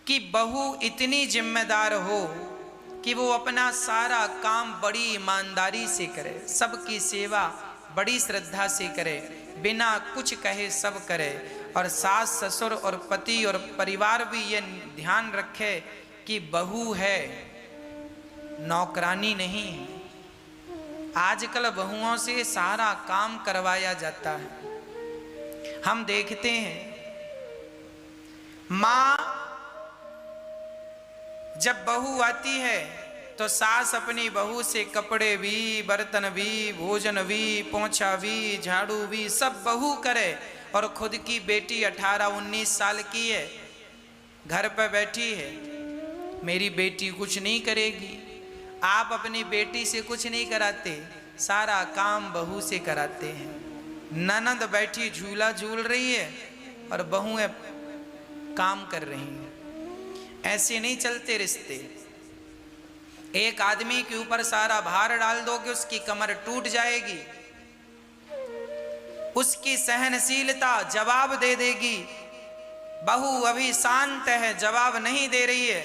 कि बहू इतनी जिम्मेदार हो कि वो अपना सारा काम बड़ी ईमानदारी से करे, सबकी सेवा बड़ी श्रद्धा से करे, बिना कुछ कहे सब करे, और सास ससुर और पति और परिवार भी ये ध्यान रखे कि बहू है, नौकरानी नहीं है। आजकल बहुओं से सारा काम करवाया जाता है। हम देखते हैं मां जब बहू आती है तो सास अपनी बहू से कपड़े भी, बर्तन भी, भोजन भी, पोंछा भी, झाड़ू भी सब बहू करे, और खुद की बेटी 18-19 साल की है, घर पर बैठी है, मेरी बेटी कुछ नहीं करेगी। आप अपनी बेटी से कुछ नहीं कराते, सारा काम बहू से कराते हैं। ननद बैठी झूला झूल रही है और बहुएं काम कर रही हैं। ऐसे नहीं चलते रिश्ते। एक आदमी के ऊपर सारा भार डाल दोगे, उसकी कमर टूट जाएगी, उसकी सहनशीलता जवाब दे देगी। बहू अभी शांत है, जवाब नहीं दे रही है,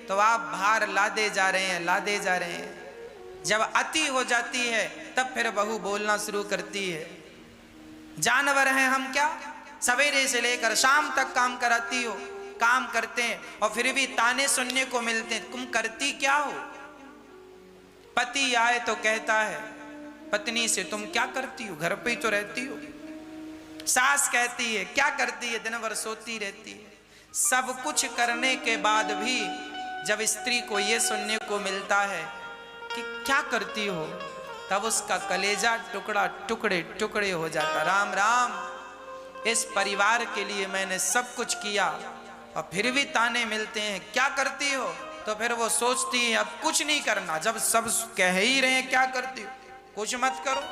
तो आप भार लादे जा रहे हैं, लादे जा रहे हैं। जब अति हो जाती है तब फिर बहू बोलना शुरू करती है, जानवर हैं हम क्या, सवेरे से लेकर शाम तक काम कराती हो। काम करते हैं और फिर भी ताने सुनने को मिलते हैं, तुम करती क्या हो। पति आए तो कहता है पत्नी से, तुम क्या करती हो, घर पे ही तो रहती हो। सास कहती है क्या करती है, दिन भर सोती रहती है। सब कुछ करने के बाद भी जब स्त्री को यह सुनने को मिलता है कि क्या करती हो, तब उसका कलेजा टुकड़ा टुकड़े टुकड़े हो जाता। राम राम, इस परिवार के लिए मैंने सब कुछ किया और फिर भी ताने मिलते हैं, क्या करती हो। तो फिर वो सोचती है अब कुछ नहीं करना, जब सब कह ही रहे हैं क्या करती हो, कुछ मत करो।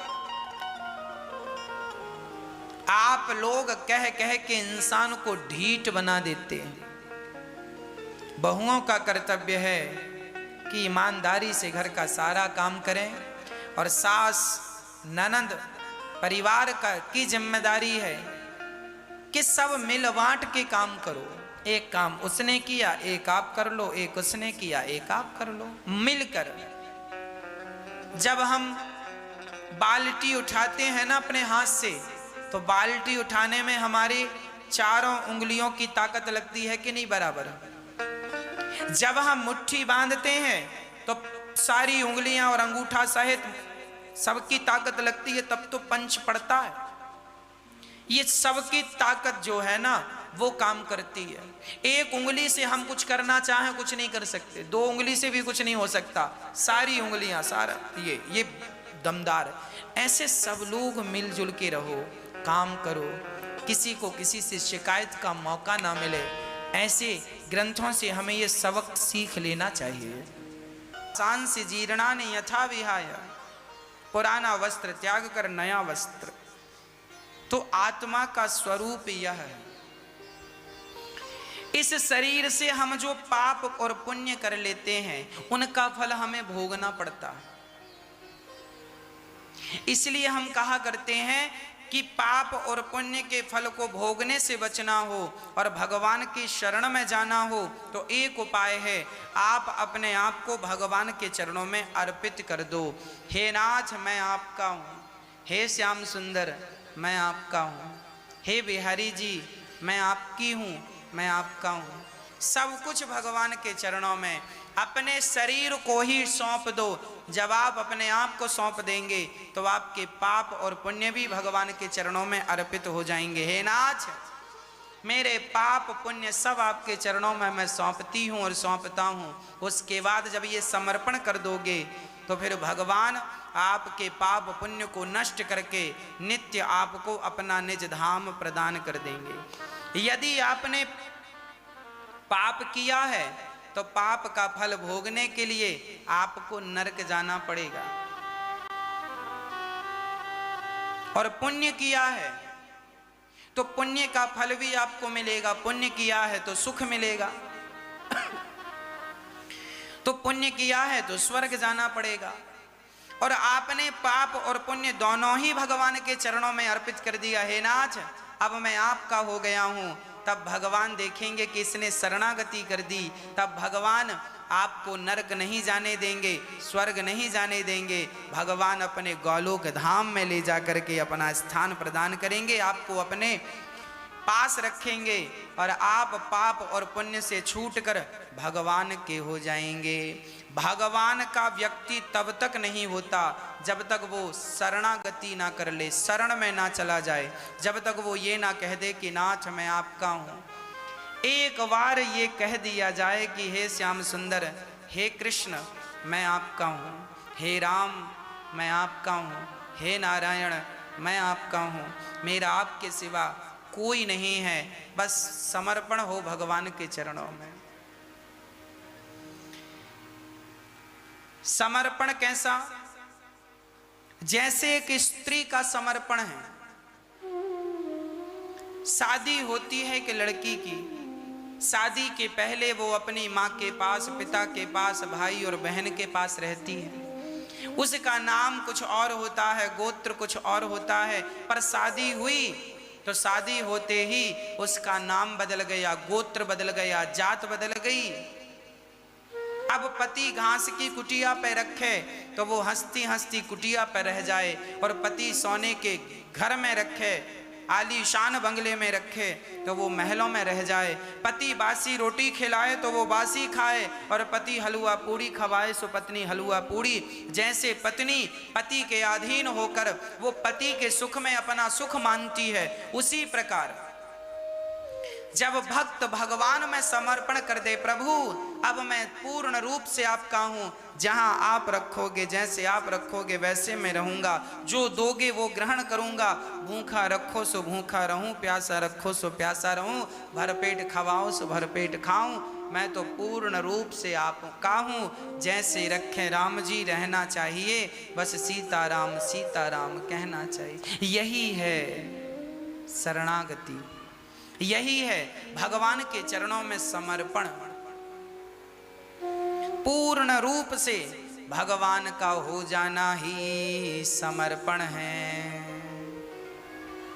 आप लोग कह कह के इंसान को ढीठ बना देते हैं। बहुओं का कर्तव्य है कि ईमानदारी से घर का सारा काम करें, और सास ननद परिवार की जिम्मेदारी है कि सब मिल बांट के काम करो। एक काम उसने किया एक आप कर लो, एक उसने किया एक आप कर लो, मिलकर। जब हम बाल्टी उठाते हैं ना अपने हाथ से, तो बाल्टी उठाने में हमारी चारों उंगलियों की ताकत लगती है कि नहीं बराबर। जब हम मुट्ठी बांधते हैं तो सारी उंगलियां और अंगूठा सहित सबकी ताकत लगती है, तब तो पंच पड़ता है। ये सबकी ताकत जो है ना वो काम करती है। एक उंगली से हम कुछ करना चाहें कुछ नहीं कर सकते, दो उंगली से भी कुछ नहीं हो सकता, सारी उंगलियां सारा ये दमदार है। ऐसे सब लोग मिलजुल के रहो, काम करो, किसी को किसी से शिकायत का मौका ना मिले। ऐसे ग्रंथों से हमें ये सबक सीख लेना चाहिए। सांस जीर्णानि यथा विहाय, पुराना वस्त्र त्याग कर नया वस्त्र। तो आत्मा का स्वरूप यह है। इस शरीर से हम जो पाप और पुण्य कर लेते हैं उनका फल हमें भोगना पड़ता है। इसलिए हम कहा करते हैं कि पाप और पुण्य के फल को भोगने से बचना हो और भगवान की शरण में जाना हो तो एक उपाय है, आप अपने आप को भगवान के चरणों में अर्पित कर दो। हे नाथ मैं आपका हूँ, हे श्याम सुंदर मैं आपका हूँ, हे बिहारी जी मैं आपकी हूँ, मैं आपका हूँ। सब कुछ भगवान के चरणों में, अपने शरीर को ही सौंप दो। जब आप अपने आप को सौंप देंगे तो आपके पाप और पुण्य भी भगवान के चरणों में अर्पित हो जाएंगे। हे नाथ मेरे पाप पुण्य सब आपके चरणों में मैं सौंपती हूँ और सौंपता हूँ। उसके बाद जब ये समर्पण कर दोगे तो फिर भगवान आपके पाप पुण्य को नष्ट करके नित्य आपको अपना निज धाम प्रदान कर देंगे। यदि आपने पाप किया है तो पाप का फल भोगने के लिए आपको नरक जाना पड़ेगा, और पुण्य किया है तो पुण्य का फल भी आपको मिलेगा। पुण्य किया है तो सुख मिलेगा, तो पुण्य किया है तो स्वर्ग जाना पड़ेगा। और आपने पाप और पुण्य दोनों ही भगवान के चरणों में अर्पित कर दिया। हे नाथ अब मैं आपका हो गया हूँ, तब भगवान देखेंगे कि इसने शरणागति कर दी, तब भगवान आपको नरक नहीं जाने देंगे, स्वर्ग नहीं जाने देंगे। भगवान अपने गोलोक धाम में ले जा करके अपना स्थान प्रदान करेंगे, आपको अपने पास रखेंगे और आप पाप और पुण्य से छूटकर भगवान के हो जाएंगे। भगवान का व्यक्ति तब तक नहीं होता जब तक वो शरणागति ना कर ले, शरण में ना चला जाए, जब तक वो ये ना कह दे कि नाथ मैं आपका हूँ। एक बार ये कह दिया जाए कि हे श्याम सुंदर, हे कृष्ण मैं आपका हूँ, हे राम मैं आपका हूँ, हे नारायण मैं आपका हूँ, मेरा आपके सिवा कोई नहीं है, बस समर्पण हो भगवान के चरणों में। समर्पण कैसा? जैसे एक स्त्री का समर्पण है। शादी होती है कि लड़की की, शादी के पहले वो अपनी माँ के पास, पिता के पास, भाई और बहन के पास रहती है। उसका नाम कुछ और होता है, गोत्र कुछ और होता है, पर शादी हुई तो शादी होते ही उसका नाम बदल गया, गोत्र बदल गया, जात बदल गई। अब पति घास की कुटिया पे रखे तो वो हंसती हंसती कुटिया पे रह जाए, और पति सोने के घर में रखे, आलीशान बंगले में रखे तो वो महलों में रह जाए। पति बासी रोटी खिलाए तो वो बासी खाए, और पति हलवा पूड़ी खवाए सो पत्नी हलवा पूड़ी। जैसे पत्नी पति के अधीन होकर वो पति के सुख में अपना सुख मानती है, उसी प्रकार जब भक्त भगवान में समर्पण कर दे, प्रभु अब मैं पूर्ण रूप से आपका हूँ, जहाँ आप रखोगे, जैसे आप रखोगे वैसे मैं रहूँगा, जो दोगे वो ग्रहण करूँगा, भूखा रखो सो भूखा रहूँ, प्यासा रखो सो प्यासा रहूँ, भरपेट खवाओ सो भरपेट खाऊँ, मैं तो पूर्ण रूप से आपका हूँ, जैसे रखे राम जी रहना चाहिए, बस सीताराम सीताराम कहना चाहिए। यही है शरणागति, यही है भगवान के चरणों में समर्पण। पूर्ण रूप से भगवान का हो जाना ही समर्पण है।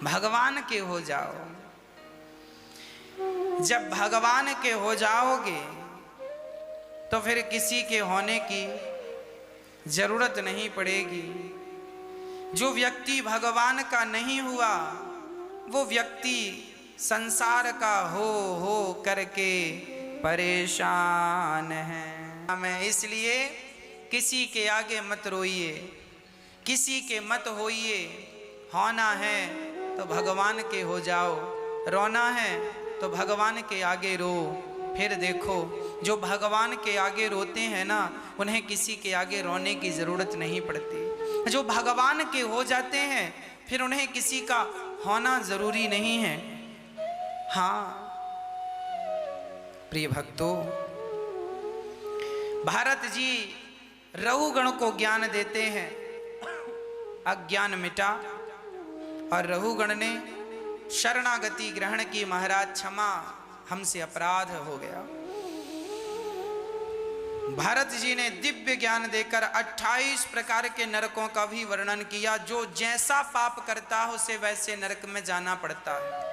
भगवान के हो जाओ। जब भगवान के हो जाओगे तो फिर किसी के होने की जरूरत नहीं पड़ेगी। जो व्यक्ति भगवान का नहीं हुआ वो व्यक्ति संसार का हो करके परेशान है। मैं इसलिए किसी के आगे मत रोइए, किसी के मत होइए। होना है तो भगवान के हो जाओ, रोना है तो भगवान के आगे रो। फिर देखो जो भगवान के आगे रोते हैं ना, उन्हें किसी के आगे रोने की जरूरत नहीं पड़ती। जो भगवान के हो जाते हैं फिर उन्हें किसी का होना जरूरी नहीं है। हाँ प्रिय भक्तों, भारत जी रहुगण को ज्ञान देते हैं, अज्ञान मिटा, और रहुगण ने शरणागति ग्रहण की। महाराज क्षमा, हमसे अपराध हो गया। भारत जी ने दिव्य ज्ञान देकर 28 प्रकार के नरकों का भी वर्णन किया। जो जैसा पाप करता है उसे वैसे नरक में जाना पड़ता है।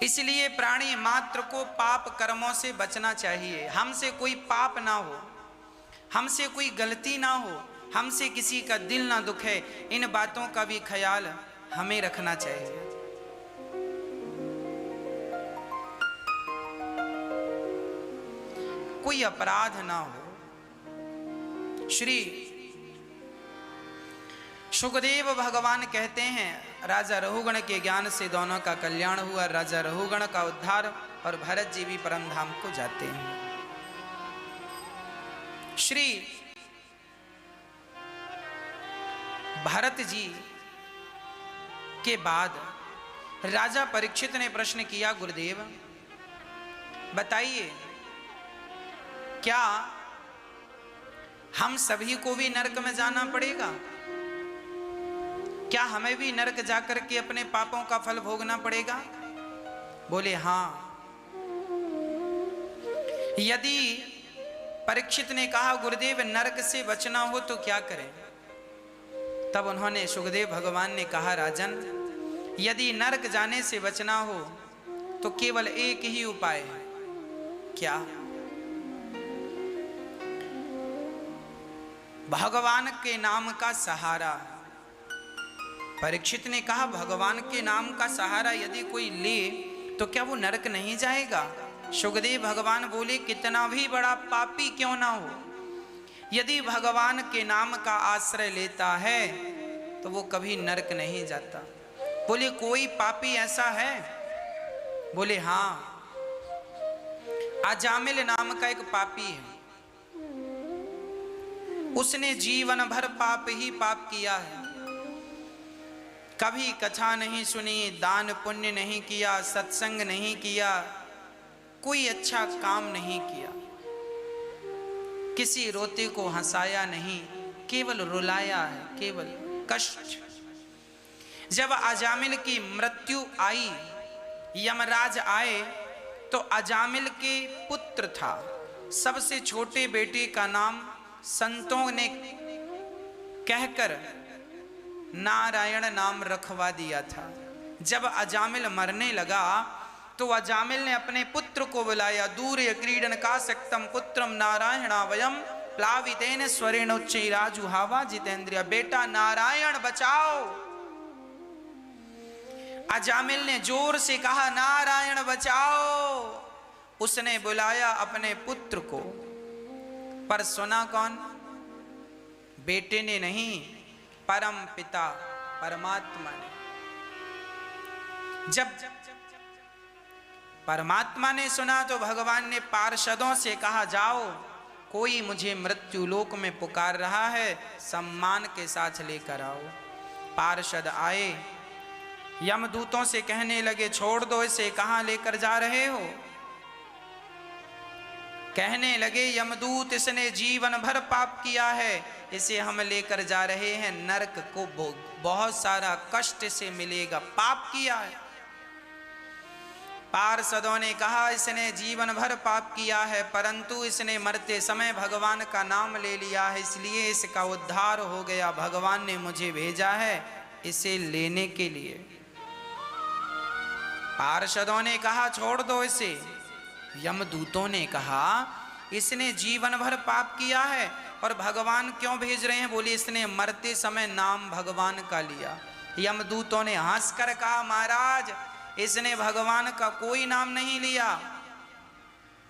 इसलिए प्राणी मात्र को पाप कर्मों से बचना चाहिए। हमसे कोई पाप ना हो, हमसे कोई गलती ना हो, हमसे किसी का दिल ना दुखे, इन बातों का भी ख्याल हमें रखना चाहिए। कोई अपराध ना हो। श्री सुखदेव भगवान कहते हैं राजा रहुगण के ज्ञान से दोनों का कल्याण हुआ। राजा रहुगण का उद्धार, और भरत जी भी परम धाम को जाते हैं। श्री भरत जी के बाद राजा परीक्षित ने प्रश्न किया, गुरुदेव बताइए क्या हम सभी को भी नरक में जाना पड़ेगा? क्या हमें भी नरक जाकर के अपने पापों का फल भोगना पड़ेगा? बोले हाँ। यदि परीक्षित ने कहा गुरुदेव नरक से बचना हो तो क्या करें? तब उन्होंने सुखदेव भगवान ने कहा राजन, यदि नरक जाने से बचना हो तो केवल एक ही उपाय है। क्या? भगवान के नाम का सहारा। परीक्षित ने कहा, भगवान के नाम का सहारा यदि कोई ले तो क्या वो नरक नहीं जाएगा? सुखदेव भगवान बोले, कितना भी बड़ा पापी क्यों ना हो, यदि भगवान के नाम का आश्रय लेता है तो वो कभी नरक नहीं जाता। बोले, कोई पापी ऐसा है? बोले, हाँ, अजामिल नाम का एक पापी है। उसने जीवन भर पाप ही पाप किया है। कभी कथा नहीं सुनी, दान पुण्य नहीं किया, सत्संग नहीं किया, कोई अच्छा काम नहीं किया, किसी रोते को हंसाया नहीं, केवल रुलाया है, केवल कष्ट। जब अजामिल की मृत्यु आई, यमराज आए, तो अजामिल के पुत्र था, सबसे छोटे बेटे का नाम संतों ने कहकर नारायण नाम रखवा दिया था। जब अजामिल मरने लगा तो अजामिल ने अपने पुत्र को बुलाया। दूरे क्रीडन का सक्तम पुत्रम नारायणावयम प्लावितेन स्वरेण उच्चैराजुहावा जितेंद्रिय। बेटा नारायण बचाओ। अजामिल ने जोर से कहा, नारायण बचाओ। उसने बुलाया अपने पुत्र को, पर सुना कौन? बेटे ने नहीं, परम पिता परमात्मा ने। जब परमात्मा ने सुना तो भगवान ने पार्षदों से कहा, जाओ, कोई मुझे मृत्यु लोक में पुकार रहा है, सम्मान के साथ लेकर आओ। पार्षद आए, यमदूतों से कहने लगे, छोड़ दो इसे, कहां लेकर जा रहे हो? कहने लगे यमदूत, इसने जीवन भर पाप किया है, इसे हम लेकर जा रहे हैं नरक को, बहुत सारा कष्ट से मिलेगा, पाप किया है। पार्षदों ने कहा, इसने जीवन भर पाप किया है, परंतु इसने मरते समय भगवान का नाम ले लिया है, इसलिए इसका उद्धार हो गया। भगवान ने मुझे भेजा है इसे लेने के लिए। पार्षदों ने कहा, छोड़ दो इसे। यमदूतों ने कहा, इसने जीवन भर पाप किया है और भगवान क्यों भेज रहे हैं? बोले, इसने मरते समय नाम भगवान का लिया। यमदूतों ने हंसकर कहा, महाराज, इसने भगवान का कोई नाम नहीं लिया,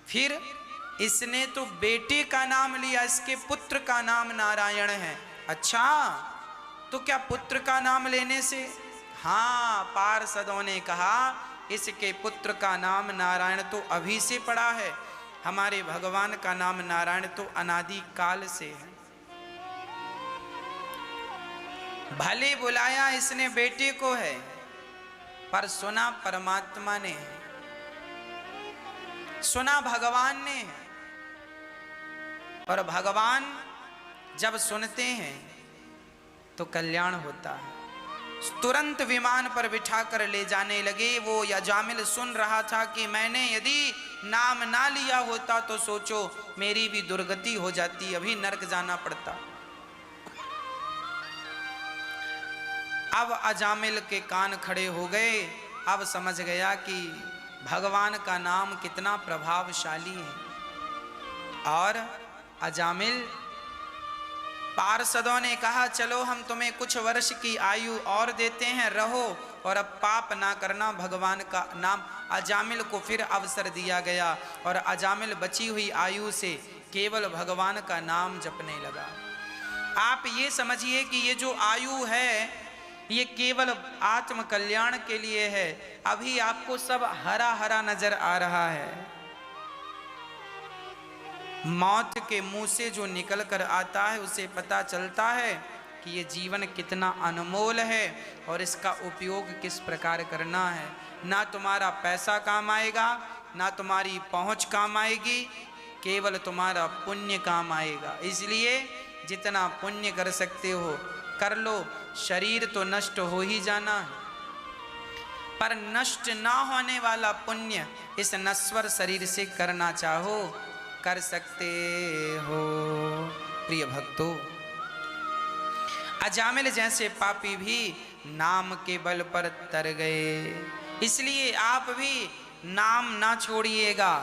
फिर इसने तो बेटे का नाम लिया, इसके पुत्र का नाम नारायण है। अच्छा, तो क्या पुत्र का नाम लेने से? हाँ, पार्षदों ने कहा, इसके पुत्र का नाम नारायण तो अभी से पड़ा है, हमारे भगवान का नाम नारायण तो अनादि काल से है। भले बुलाया इसने बेटे को है, पर सुना परमात्मा ने है, सुना भगवान ने है। और भगवान जब सुनते हैं तो कल्याण होता है। तुरंत विमान पर बिठाकर ले जाने लगे। वो अजामिल सुन रहा था कि मैंने यदि नाम ना लिया होता तो सोचो मेरी भी दुर्गति हो जाती, अभी नरक जाना पड़ता। अब अजामिल के कान खड़े हो गए, अब समझ गया कि भगवान का नाम कितना प्रभावशाली है। और अजामिल, पार्षदों ने कहा, चलो हम तुम्हें कुछ वर्ष की आयु और देते हैं, रहो और अब पाप ना करना, भगवान का नाम। अजामिल को फिर अवसर दिया गया और अजामिल बची हुई आयु से केवल भगवान का नाम जपने लगा। आप ये समझिए कि ये जो आयु है ये केवल आत्म कल्याण के लिए है। अभी आपको सब हरा हरा नजर आ रहा है, मौत के मुंह से जो निकल कर आता है उसे पता चलता है कि ये जीवन कितना अनमोल है और इसका उपयोग किस प्रकार करना है। ना तुम्हारा पैसा काम आएगा, ना तुम्हारी पहुंच काम आएगी, केवल तुम्हारा पुण्य काम आएगा। इसलिए जितना पुण्य कर सकते हो कर लो। शरीर तो नष्ट हो ही जाना है, पर नष्ट ना होने वाला पुण्य इस नश्वर शरीर से करना चाहो कर सकते हो। प्रिय भक्तों, अजामिल जैसे पापी भी नाम के बल पर तर गए। इसलिए आप भी नाम ना छोड़िएगा।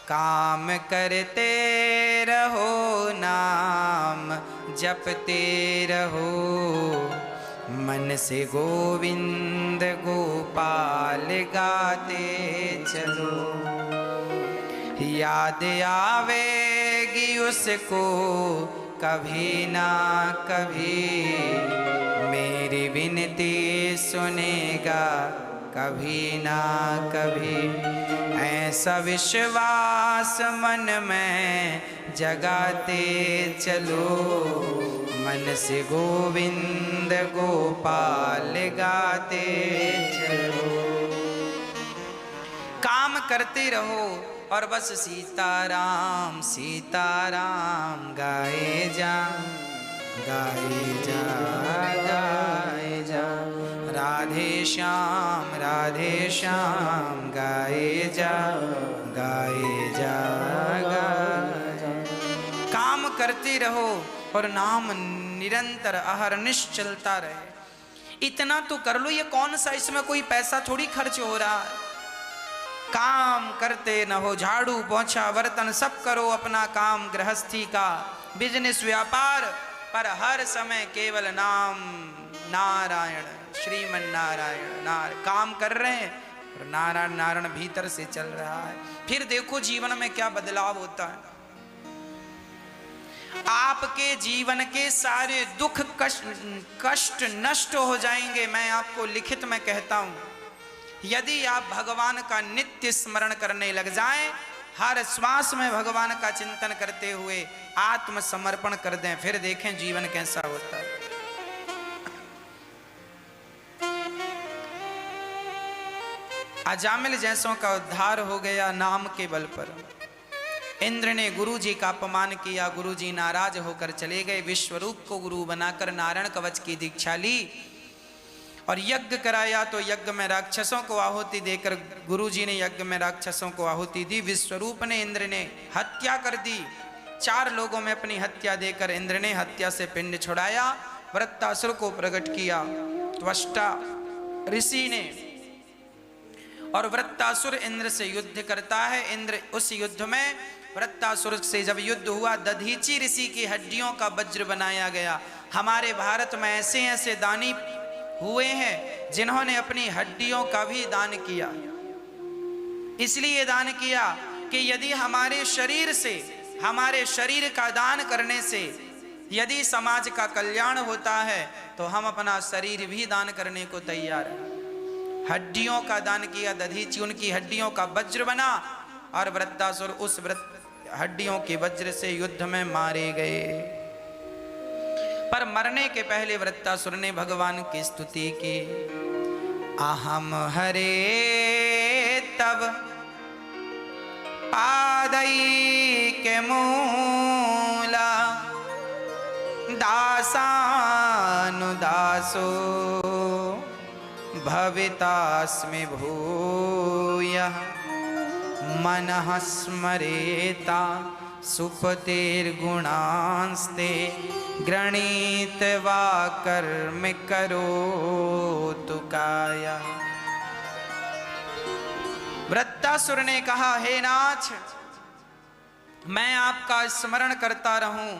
काम करते रहो, नाम जपते रहो, मन से गोविंद गोपाल गाते चलो। याद आवेगी उसको कभी ना कभी, मेरी विनती सुनेगा कभी ना कभी। ऐसा विश्वास मन में जगाते चलो, मन से गोविंद गोपाल गाते चलो। काम करते रहो और बस सीताराम सीताराम गाए जा, गाए जा, गाए जा। राधे श्याम गाए जा, गाए जा, गाए जा। काम करते रहो और नाम निरंतर अहरनिश चलता रहे। इतना तो कर लो, ये कौन सा, इसमें कोई पैसा थोड़ी खर्च हो रहा है। काम करते न हो, झाड़ू पोछा बर्तन सब करो, अपना काम गृहस्थी का बिजनेस व्यापार, पर हर समय केवल नाम नारायण श्रीमन नारायण काम कर रहे हैं और नारायण नारायण भीतर से चल रहा है। फिर देखो जीवन में क्या बदलाव होता है। आपके जीवन के सारे दुख कष्ट नष्ट हो जाएंगे। मैं आपको लिखित में कहता हूं, यदि आप भगवान का नित्य स्मरण करने लग जाएं, हर श्वास में भगवान का चिंतन करते हुए आत्मसमर्पण कर दें, फिर देखें जीवन कैसा होता है। अजामिल जैसों का उद्धार हो गया नाम के बल पर। इंद्र ने गुरु जी का अपमान किया, गुरु जी नाराज होकर चले गए। विश्वरूप को गुरु बनाकर नारायण कवच की दीक्षा ली और यज्ञ कराया। तो यज्ञ में राक्षसों को आहुति देकर गुरु जी ने यज्ञ में राक्षसों को आहुति दी। विश्वरूप ने, इंद्र ने हत्या कर दी। 4 लोगों में अपनी हत्या देकर इंद्र ने हत्या से पिंड छुड़ाया। वृत्तासुर को प्रकट किया त्वष्टा ऋषि ने, और वृत्तासुर इंद्र से युद्ध करता है। इंद्र उस युद्ध में वृत्तासुर से जब युद्ध हुआ, दधीची ऋषि की हड्डियों का वज्र बनाया गया। हमारे भारत में ऐसे ऐसे दानी हुए हैं जिन्होंने अपनी हड्डियों का भी दान किया। इसलिए दान किया कि यदि हमारे शरीर से, हमारे शरीर का दान करने से यदि समाज का कल्याण होता है तो हम अपना शरीर भी दान करने को तैयार हैं। हड्डियों का दान किया। दधीची उनकी हड्डियों का वज्र बना और वृत्तासुर उस हड्डियों के वज्र से युद्ध में मारे गए। पर मरने के पहले वृत्तासुर ने भगवान की स्तुति की। अहम हरे तब पादई के मूला, दासानुदासो भवितास्मि भूयः, मनः स्मरेता सुपतेर्गुणांस्ते, गृणीत्वा कर्म करोतु कायः। वृत्तासुर ने कहा, हे नाथ, मैं आपका स्मरण करता रहूं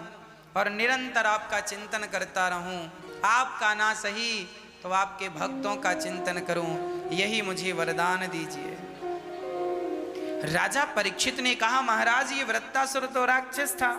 और निरंतर आपका चिंतन करता रहूं। आपका ना सही तो आपके भक्तों का चिंतन करूं, यही मुझे वरदान दीजिए। राजा परीक्षित ने कहा, महाराज ये वृत्तासुर तो राक्षस था,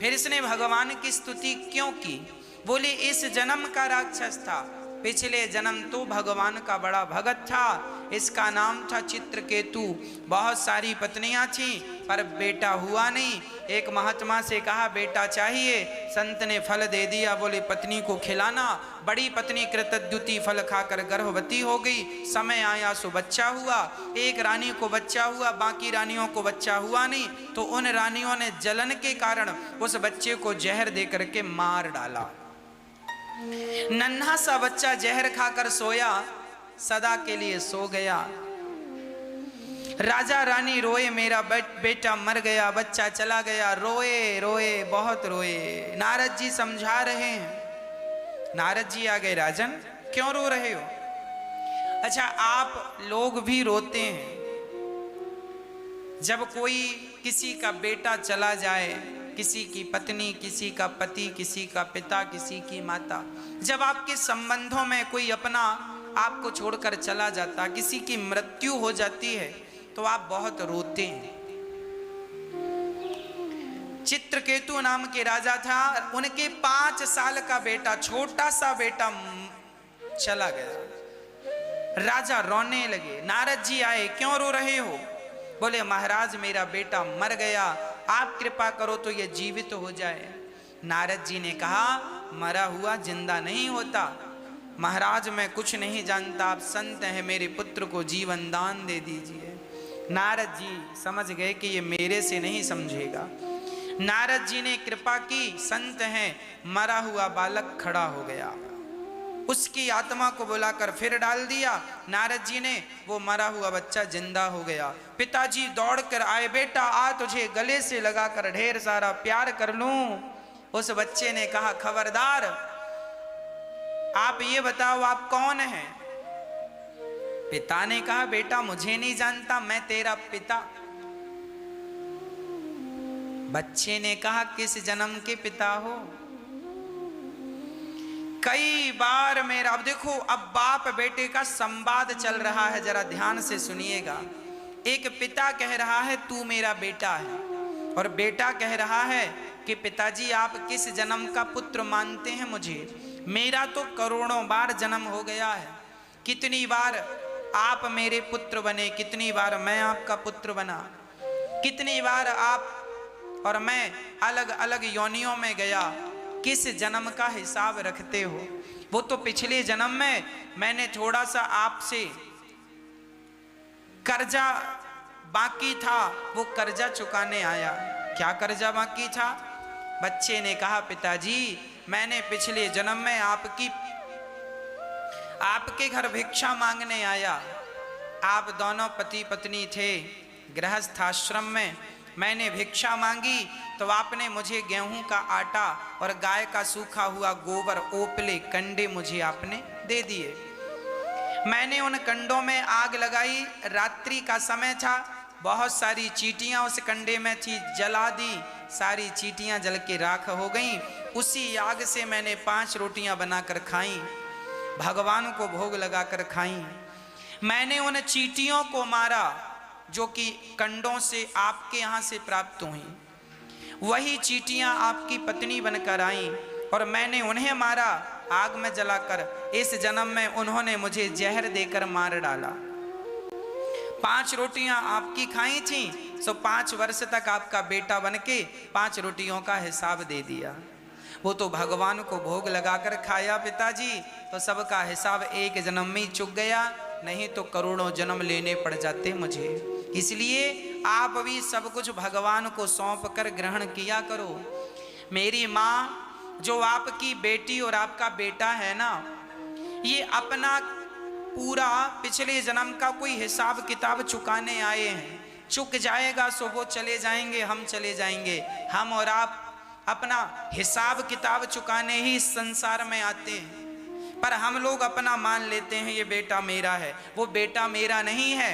फिर इसने भगवान की स्तुति क्यों की? बोले, इस जन्म का राक्षस था, पिछले जन्म तो भगवान का बड़ा भगत था। इसका नाम था चित्रकेतु। बहुत सारी पत्नियां थीं पर बेटा हुआ नहीं। एक महात्मा से कहा बेटा चाहिए, संत ने फल दे दिया। बोले पत्नी को खिलाना। बड़ी पत्नी कृतद्युति फल खाकर गर्भवती हो गई। समय आया सो बच्चा हुआ। एक रानी को बच्चा हुआ, बाकी रानियों को बच्चा हुआ नहीं। तो उन रानियों ने जलन के कारण उस बच्चे को जहर दे करके मार डाला। नन्हा सा बच्चा जहर खाकर सोया, सदा के लिए सो गया। राजा रानी रोए, मेरा बेटा मर गया, बच्चा चला गया। रोए रोए बहुत रोए। नारद जी समझा रहे हैं। नारद जी आ गए, राजन क्यों रो रहे हो? अच्छा, आप लोग भी रोते हैं, जब कोई किसी का बेटा चला जाए, किसी की पत्नी, किसी का पति, किसी का पिता, किसी की माता, जब आपके संबंधों में कोई अपना आपको छोड़कर चला जाता, किसी की मृत्यु हो जाती है, तो आप बहुत रोते हैं। चित्रकेतु नाम के राजा था, उनके 5 साल का बेटा, छोटा सा बेटा चला गया। राजा रोने लगे। नारद जी आए, क्यों रो रहे हो? बोले महाराज मेरा बेटा मर गया, आप कृपा करो तो ये जीवित हो जाए। नारद जी ने कहा मरा हुआ जिंदा नहीं होता। महाराज मैं कुछ नहीं जानता, आप संत हैं, मेरे पुत्र को जीवन दान दे दीजिए। नारद जी समझ गए कि ये मेरे से नहीं समझेगा। नारद जी ने कृपा की, संत हैं, मरा हुआ बालक खड़ा हो गया। उसकी आत्मा को बुलाकर फिर डाल दिया नारद जी ने, वो मरा हुआ बच्चा जिंदा हो गया। पिताजी दौड़कर आए, बेटा आ तुझे गले से लगाकर ढेर सारा प्यार कर लूं। उस बच्चे ने कहा खबरदार, आप ये बताओ आप कौन हैं? पिता ने कहा बेटा मुझे नहीं जानता, मैं तेरा पिता। बच्चे ने कहा किस जन्म के पिता हो? कई बार मेरा, अब देखो अब बाप बेटे का संवाद चल रहा है, जरा ध्यान से सुनिएगा। एक पिता कह रहा है तू मेरा बेटा है, और बेटा कह रहा है कि पिताजी आप किस जन्म का पुत्र मानते हैं मुझे? मेरा तो करोड़ों बार जन्म हो गया है, कितनी बार आप मेरे पुत्र बने, कितनी बार मैं आपका पुत्र बना, कितनी बार आप और मैं अलग अलग योनियों में गया। किस जन्म का हिसाब रखते हो? वो तो पिछले जन्म में मैंने थोड़ा सा आपसे कर्जा बाकी था, वो कर्जा चुकाने आया। क्या कर्जा बाकी था? बच्चे ने कहा पिताजी मैंने पिछले जन्म में आपके घर भिक्षा मांगने आया। आप दोनों पति पत्नी थे, गृहस्थ आश्रम में, मैंने भिक्षा मांगी तो आपने मुझे गेहूं का आटा और गाय का सूखा हुआ गोबर, ओपले, कंडे मुझे आपने दे दिए। मैंने उन कंडों में आग लगाई, रात्रि का समय था, बहुत सारी चींटियां उस कंडे में थी, जला दी, सारी चींटियां जल के राख हो गईं। उसी आग से मैंने 5 रोटियां बनाकर खाईं, भगवान को भोग लगाकर खाईं। मैंने उन चींटियों को मारा जो कि कंडों से आपके यहाँ से प्राप्त हुई। वही चींटियां आपकी पत्नी बनकर आईं और मैंने उन्हें मारा आग में जलाकर। इस जन्म में उन्होंने मुझे जहर देकर मार डाला। 5 रोटियां आपकी खाई थी, सो 5 वर्ष तक आपका बेटा बनके 5 रोटियों का हिसाब दे दिया। वो तो भगवान को भोग लगाकर खाया पिताजी, तो सबका हिसाब एक जन्म में ही चुक गया, नहीं तो करोड़ों जन्म लेने पड़ जाते मुझे। इसलिए आप भी सब कुछ भगवान को सौंप कर ग्रहण किया करो। मेरी माँ जो आपकी बेटी और आपका बेटा है ना, ये अपना पूरा पिछले जन्म का कोई हिसाब किताब चुकाने आए हैं। चुक जाएगा सो वो चले जाएंगे, हम चले जाएंगे। हम और आप अपना हिसाब किताब चुकाने ही इस संसार में आते हैं, पर हम लोग अपना मान लेते हैं ये बेटा मेरा है। वो बेटा मेरा नहीं है,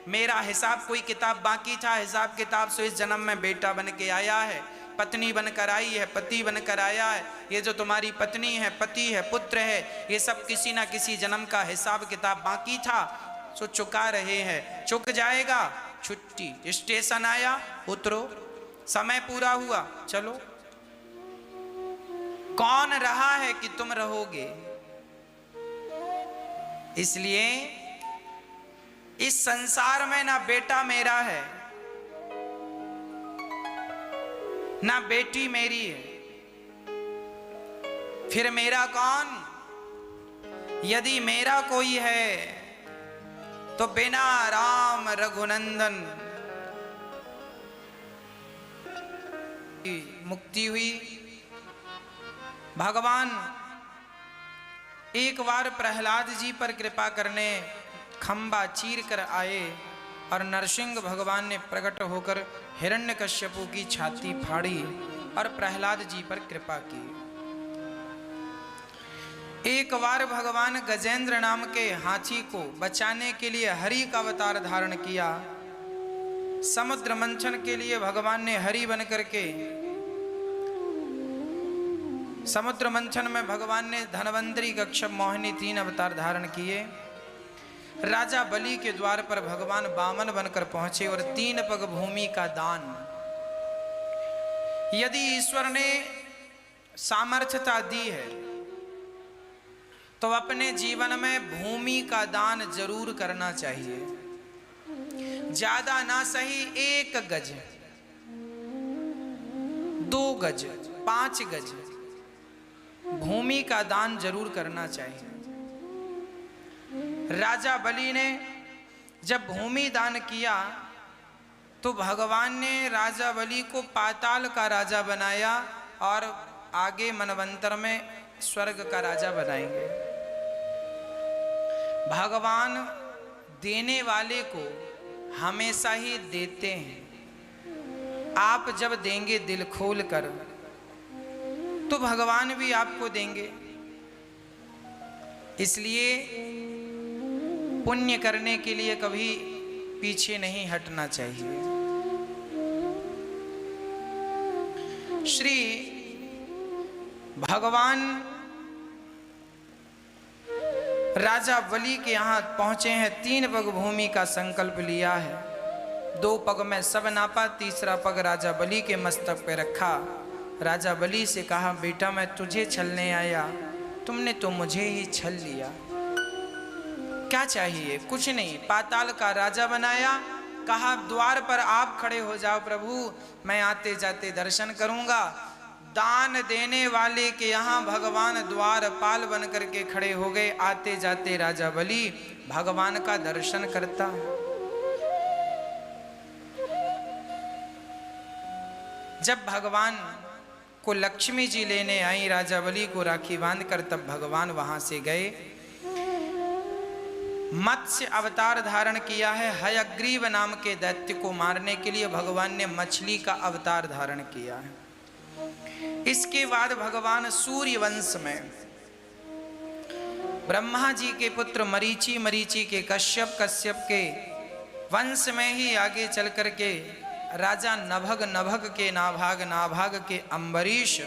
मेरा हिसाब कोई किताब बाकी था, हिसाब किताब से इस जन्म में बेटा बन के आया है, पत्नी बनकर आई है, पति बनकर आया है। ये जो तुम्हारी पत्नी है, पति है, पुत्र है, ये सब किसी ना किसी जन्म का हिसाब किताब बाकी था, सो चुका रहे हैं। चुक जाएगा, छुट्टी, स्टेशन आया, उतरो, समय पूरा हुआ, चलो। कौन रहा है कि तुम रहोगे? इसलिए इस संसार में ना बेटा मेरा है ना बेटी मेरी है, फिर मेरा कौन? यदि मेरा कोई है तो बिना राम रघुनंदन मुक्ति हुई। भगवान एक बार प्रहलाद जी पर कृपा करने खंबा चीर कर आए और नरसिंह भगवान ने प्रकट होकर हिरण्यकश्यपु की छाती फाड़ी और प्रहलाद जी पर कृपा की। एक बार भगवान गजेंद्र नाम के हाथी को बचाने के लिए हरि का अवतार धारण किया। समुद्र मंथन के लिए भगवान ने हरि बन करके, समुद्र मंथन में भगवान ने धनवंतरी, कश्यप, मोहिनी 3 अवतार धारण किए। राजा बलि के द्वार पर भगवान वामन बनकर पहुंचे और 3 पग भूमि का दान। यदि ईश्वर ने सामर्थ्यता दी है तो अपने जीवन में भूमि का दान जरूर करना चाहिए। ज्यादा ना सही 1 गज, 2 गज, 5 गज भूमि का दान जरूर करना चाहिए। राजा बलि ने जब भूमि दान किया तो भगवान ने राजा बलि को पाताल का राजा बनाया और आगे मनवंतर में स्वर्ग का राजा बनाएंगे। भगवान देने वाले को हमेशा ही देते हैं। आप जब देंगे दिल खोल कर तो भगवान भी आपको देंगे। इसलिए पुण्य करने के लिए कभी पीछे नहीं हटना चाहिए। श्री भगवान राजा बलि के यहाँ पहुंचे हैं। 3 पग भूमि का संकल्प लिया है। 2 पग में सब नापा, 3रा पग राजा बलि के मस्तक पे रखा। राजा बलि से कहा, बेटा मैं तुझे छलने आया, तुमने तो मुझे ही छल लिया। क्या चाहिए? कुछ नहीं। पाताल का राजा बनाया। कहा द्वार पर आप खड़े हो जाओ प्रभु, मैं आते जाते दर्शन करूंगा। दान देने वाले के यहाँ भगवान द्वारपाल बन करके खड़े हो गए। आते जाते राजा बलि भगवान का दर्शन करता। जब भगवान को लक्ष्मी जी लेने आई राजा बलि को राखी बांधकर, तब भगवान वहां से गए। मत्स्य अवतार धारण किया है। हयग्रीव नाम के दैत्य को मारने के लिए भगवान ने मछली का अवतार धारण किया है। इसके बाद भगवान सूर्य वंश में ब्रह्मा जी के पुत्र मरीचि, मरीचि के कश्यप, कश्यप के वंश में ही आगे चल करके राजा नभग, नभग के नाभाग, नाभाग के अम्बरीश,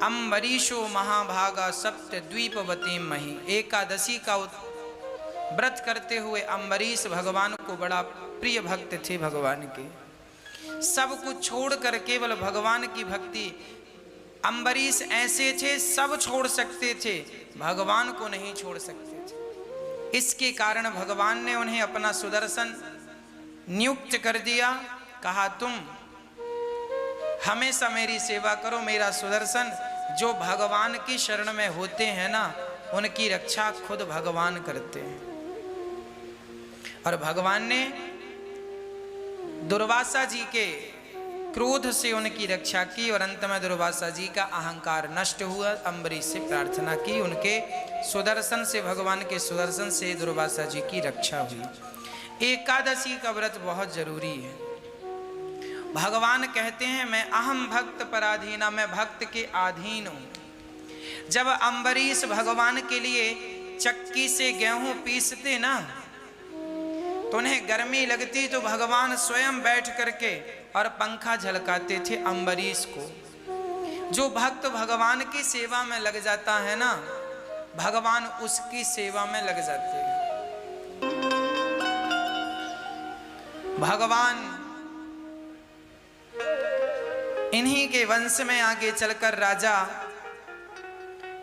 अम्बरीशो महाभागा सप्त द्वीपवती मही। एकादशी का व्रत करते हुए अम्बरीश भगवान को बड़ा प्रिय भक्त थे। भगवान के सब कुछ छोड़कर केवल भगवान की भक्ति। अम्बरीश ऐसे थे, सब छोड़ सकते थे, भगवान को नहीं छोड़ सकते थे। इसके कारण भगवान ने उन्हें अपना सुदर्शन नियुक्त कर दिया। कहा तुम हमेशा मेरी सेवा करो। मेरा सुदर्शन, जो भगवान की शरण में होते हैं ना, उनकी रक्षा खुद भगवान करते हैं। और भगवान ने दुर्वासा जी के क्रोध से उनकी रक्षा की और अंत में दुर्वासा जी का अहंकार नष्ट हुआ। अम्बरीश से प्रार्थना की, उनके सुदर्शन से, भगवान के सुदर्शन से दुर्वासा जी की रक्षा हुई। एकादशी का व्रत बहुत जरूरी है। भगवान कहते हैं मैं अहम भक्त पराधीना, मैं भक्त के अधीन हूं। जब अम्बरीश भगवान के लिए चक्की से गेहूं पीसते ना, तो उन्हें गर्मी लगती तो भगवान स्वयं बैठ करके और पंखा झलकाते थे अम्बरीश को। जो भक्त भगवान की सेवा में लग जाता है ना, भगवान उसकी सेवा में लग जाते हैं। भगवान इन्हीं के वंश में आगे चलकर राजा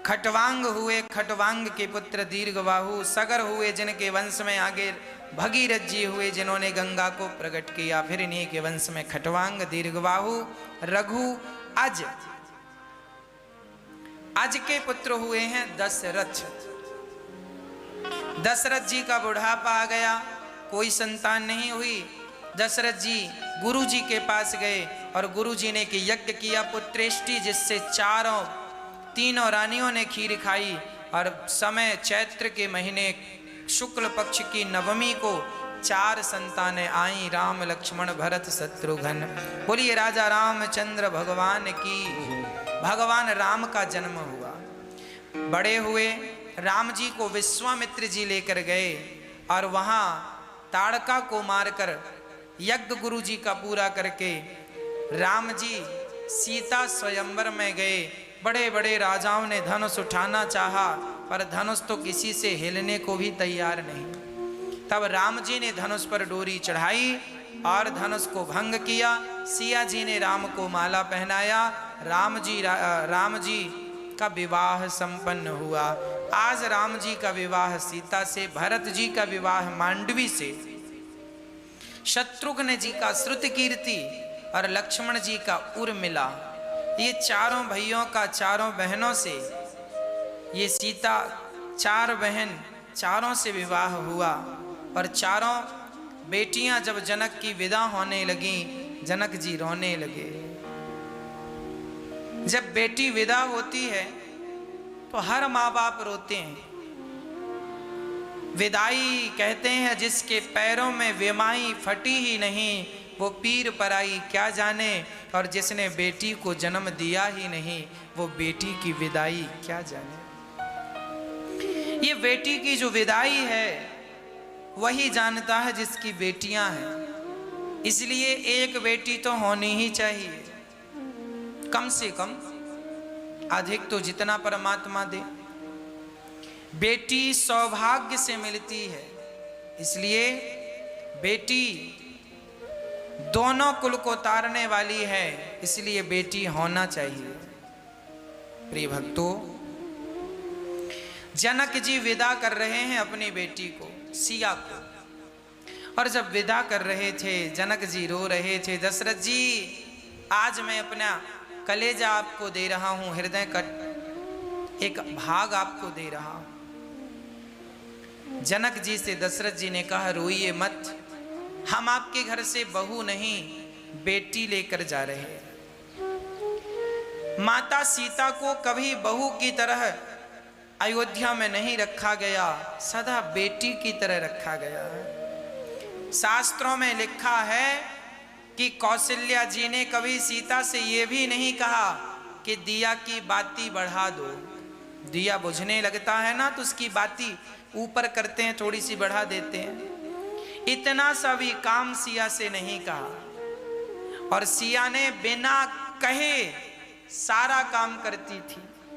खटवांग हुए। खटवांग के पुत्र दीर्घबाहु सगर हुए, जिनके वंश में आगे भगीरथ जी हुए, जिन्होंने गंगा को प्रकट किया। फिर इन्हीं के वंश में खटवांग, दीर्घबाहु, रघु, अज। अज के पुत्र हुए हैं दशरथ। दशरथ जी का बुढ़ापा आ गया, कोई संतान नहीं हुई। दशरथ जी गुरु जी के पास गए और गुरु जी ने कि यज्ञ किया पुत्रेष्टि, जिससे तीनों रानियों ने खीर खाई। और समय चैत्र के महीने शुक्ल पक्ष की नवमी को 4 संतानें आई, राम, लक्ष्मण, भरत, शत्रुघ्न। बोलिए राजा रामचंद्र भगवान की। भगवान राम का जन्म हुआ, बड़े हुए। राम जी को विश्वामित्र जी लेकर गए और वहां ताड़का को मारकर यज्ञ गुरु जी का पूरा करके राम जी सीता स्वयंवर में गए। बड़े बड़े राजाओं ने धनुष उठाना चाहा, पर धनुष तो किसी से हिलने को भी तैयार नहीं। तब राम जी ने धनुष पर डोरी चढ़ाई और धनुष को भंग किया। सिया जी ने राम को माला पहनाया। राम जी का विवाह संपन्न हुआ। आज राम जी का विवाह सीता से, भरत जी का विवाह मांडवी से, शत्रुघ्न जी का श्रुतकीर्ति और लक्ष्मण जी का उर्मिला, ये चारों भाइयों का चारों बहनों से, ये सीता चार बहन चारों से विवाह हुआ। और चारों बेटियां जब जनक की विदा होने लगी, जनक जी रोने लगे। जब बेटी विदा होती है तो हर माँ बाप रोते हैं। विदाई कहते हैं जिसके पैरों में वेमाई फटी ही नहीं, वो पीर पराई क्या जाने। और जिसने बेटी को जन्म दिया ही नहीं, वो बेटी की विदाई क्या जाने। ये बेटी की जो विदाई है वही जानता है जिसकी बेटियां हैं। इसलिए एक बेटी तो होनी ही चाहिए, कम से कम, अधिक तो जितना परमात्मा दे। बेटी सौभाग्य से मिलती है, इसलिए बेटी दोनों कुल को तारने वाली है, इसलिए बेटी होना चाहिए। प्रिय भक्तों, जनक जी विदा कर रहे हैं अपनी बेटी को, सिया को। और जब विदा कर रहे थे, जनक जी रो रहे थे। दशरथ जी, आज मैं अपना कलेजा आपको दे रहा हूं, हृदय का एक भाग आपको दे रहा हूं। जनक जी से दशरथ जी ने कहा, रोइए मत, हम आपके घर से बहू नहीं बेटी लेकर जा रहे हैं। माता सीता को कभी बहू की तरह अयोध्या में नहीं रखा गया, सदा बेटी की तरह रखा गया। शास्त्रों में लिखा है कि कौशल्या जी ने कभी सीता से यह भी नहीं कहा कि दिया की बाती बढ़ा दो। दिया बुझने लगता है ना, तो उसकी बाती ऊपर करते हैं, थोड़ी सी बढ़ा देते हैं। इतना सा भी काम सिया से नहीं कहा। और सिया ने बिना कहे सारा काम करती थी।